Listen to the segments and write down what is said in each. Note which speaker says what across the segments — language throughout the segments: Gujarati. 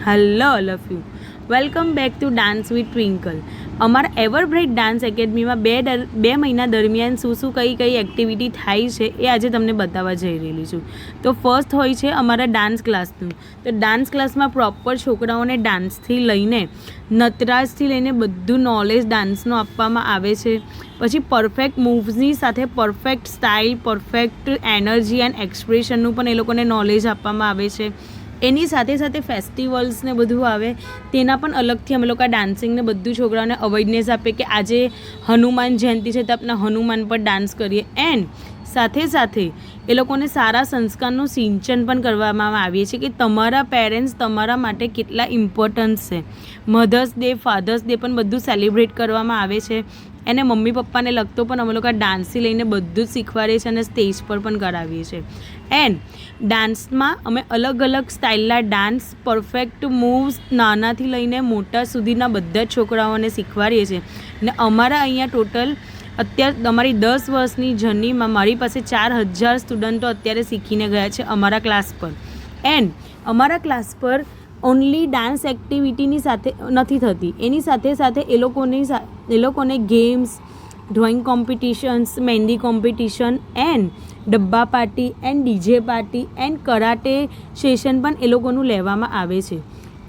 Speaker 1: Hello all of you, welcome back to dance with twinkle. અમારા એવરબ્રાઇટ ડાન્સ એકેડમીમાં બે મહિના દરમિયાન શું કઈ એક્ટિવિટી થાય છે એ આજે તમને બતાવવા જઈ રહેલી છું. તો ફર્સ્ટ હોય છે અમારા ડાન્સ ક્લાસનું. તો ડાન્સ ક્લાસમાં પ્રોપર છોકરાઓને ડાન્સથી લઈને નટરાજથી લઈને બધું નોલેજ ડાન્સનું આપવામાં આવે છે. પછી પરફેક્ટ મૂવ્સની સાથે perfect style, perfect energy and એક્સપ્રેશનનું પણ એ લોકોને નોલેજ આપવામાં આવે છે. એની સાથે સાથે ફેસ્ટિવલ્સ ને બધું આવે તેના પણ અલગથી અમે લોકો ડાન્સિંગને બધું છોકરાઓને અવેરનેસ આપે કે આજે હનુમાન જયંતિ છે તો આપણે હનુમાન પર ડાન્સ કરીએ. એન્ડ સાથે સાથે એ લોકોને સારા સંસ્કારનું સિંચન પણ કરવામાં આવીએ છીએ કે તમારા પેરેન્ટ્સ તમારા માટે કેટલા ઇમ્પોર્ટન્સ છે. મધર્સ ડે, ફાધર્સ ડે પણ બધું સેલિબ્રેટ કરવામાં આવે છે. એને મમ્મી પપ્પાને લગતો પણ અમે લોકો ડાન્સથી લઈને બધું જ શીખવાડીએ છીએ અને સ્ટેજ પર પણ કરાવીએ છીએ. એન્ડ ડાન્સમાં અમે અલગ અલગ સ્ટાઇલના ડાન્સ, પરફેક્ટ મૂવ્સ નાનાથી લઈને મોટા સુધીના બધા જ છોકરાઓને શીખવાડીએ છીએ. ને અમારા અહીંયા ટોટલ અત્યારે અમારી 10 વર્ષની જર્નીમાં મારી પાસે 4000 સ્ટુડન્ટો અત્યારે શીખીને ગયા છે અમારા ક્લાસ પર. એન્ડ અમારા ક્લાસ પર ઓનલી ડાન્સ એક્ટિવિટીની સાથે નથી થતી, એની સાથે સાથે એ લોકોને games, drawing competitions, mehndi competition and ડબ્બા party and DJ party and karate session પણ એ લોકોનું લેવામાં આવે છે.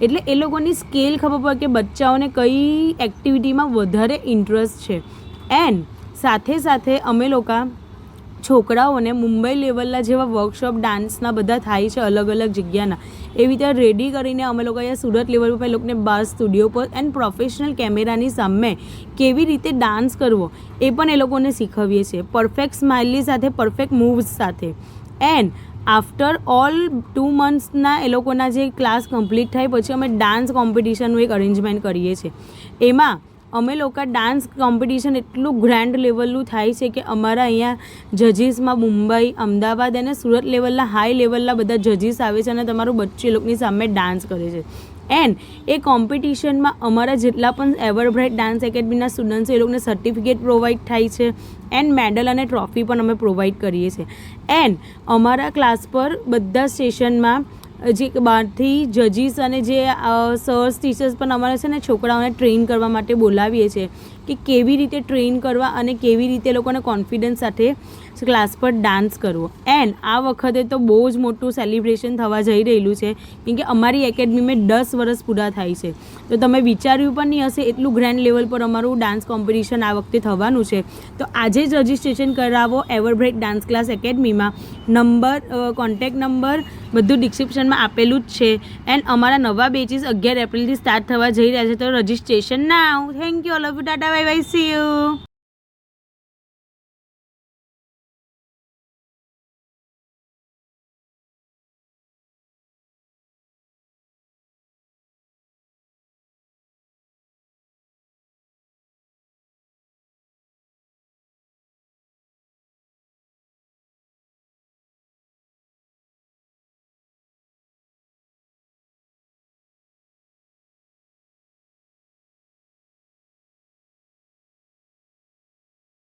Speaker 1: એટલે એ લોકોની સ્કેલ ખબર પડે કે બચ્ચાઓને કઈ એક્ટિવિટીમાં વધારે ઇન્ટરેસ્ટ છે. એન્ડ સાથે સાથે અમે લોકો છોકરાઓને મુંબઈ લેવલના જેવા વર્કશોપ ડાન્સના બધા થાય છે અલગ અલગ જગ્યાના, એવી રીતે રેડી કરીને અમે લોકો અહીંયા સુરત લેવલ પર એ લોકોને 12 સ્ટુડિયો પર એન્ડ પ્રોફેશનલ કેમેરાની સામે કેવી રીતે ડાન્સ કરવો એ પણ એ લોકોને શીખવીએ છીએ, પરફેક્ટ સ્માઇલની સાથે, પરફેક્ટ મૂવ્સ સાથે. એન્ડ આફ્ટર ઓલ 2 મંથ્સના એ લોકોના જે ક્લાસ કમ્પ્લીટ થાય પછી અમે ડાન્સ કોમ્પિટિશનનું એક અરેન્જમેન્ટ કરીએ છીએ. એમાં અમે લોકો ડાન્સ કોમ્પિટિશન એટલું ગ્રાન્ડ લેવલનું થાય છે કે અમારા અહીંયા જજીસમાં મુંબઈ, અમદાવાદ અને સુરત લેવલના હાઈ લેવલના બધા જજીસ આવે છે અને તમારું બચ્ચું એ લોકોની સામે ડાન્સ કરે છે. એન્ડ એ કોમ્પિટિશનમાં અમારા જેટલા પણ એવરબ્રાઇટ ડાન્સ એકેડમીના સ્ટુડન્ટ્સ એ લોકોને સર્ટિફિકેટ પ્રોવાઈડ થાય છે એન્ડ મેડલ અને ટ્રોફી પણ અમે પ્રોવાઈડ કરીએ છીએ. એન્ડ અમારા ક્લાસ પર બધા સેશનમાં જે બહારથી જજીસ અને જે સર્સ ટીચર્સ પણ અમારે છે ને છોકરાઓને ટ્રેન કરવા માટે બોલાવીએ છીએ કે કેવી રીતે ટ્રેન કરવા અને કેવી રીતે લોકોને કોન્ફિડન્સ સાથે ક્લાસ પર ડાન્સ કરવો. એન્ડ આ વખતે તો બહુ જ મોટું સેલિબ્રેશન થવા જઈ રહેલું છે કેમ કે અમારી એકેડમીમાં 10 વર્ષ પૂરા થાય છે. તો તમે વિચાર્યું પણ નહીં હશે એટલું ગ્રાન્ડ લેવલ પર અમારું ડાન્સ કોમ્પિટિશન આ વખતે થવાનું છે. તો આજે જ રજિસ્ટ્રેશન કરાવો એવરબ્રાઇટ ડાન્સ ક્લાસ એકેડમીમાં. કોન્ટેક્ટ નંબર બધું ડિસ્ક્રિપ્શનમાં આપેલું જ છે. એન્ડ અમારા નવા બેચીસ 11 એપ્રિલથી સ્ટાર્ટ થવા જઈ રહ્યા છે. તો registration now. Thank you all of you. Tata, bye bye, C you.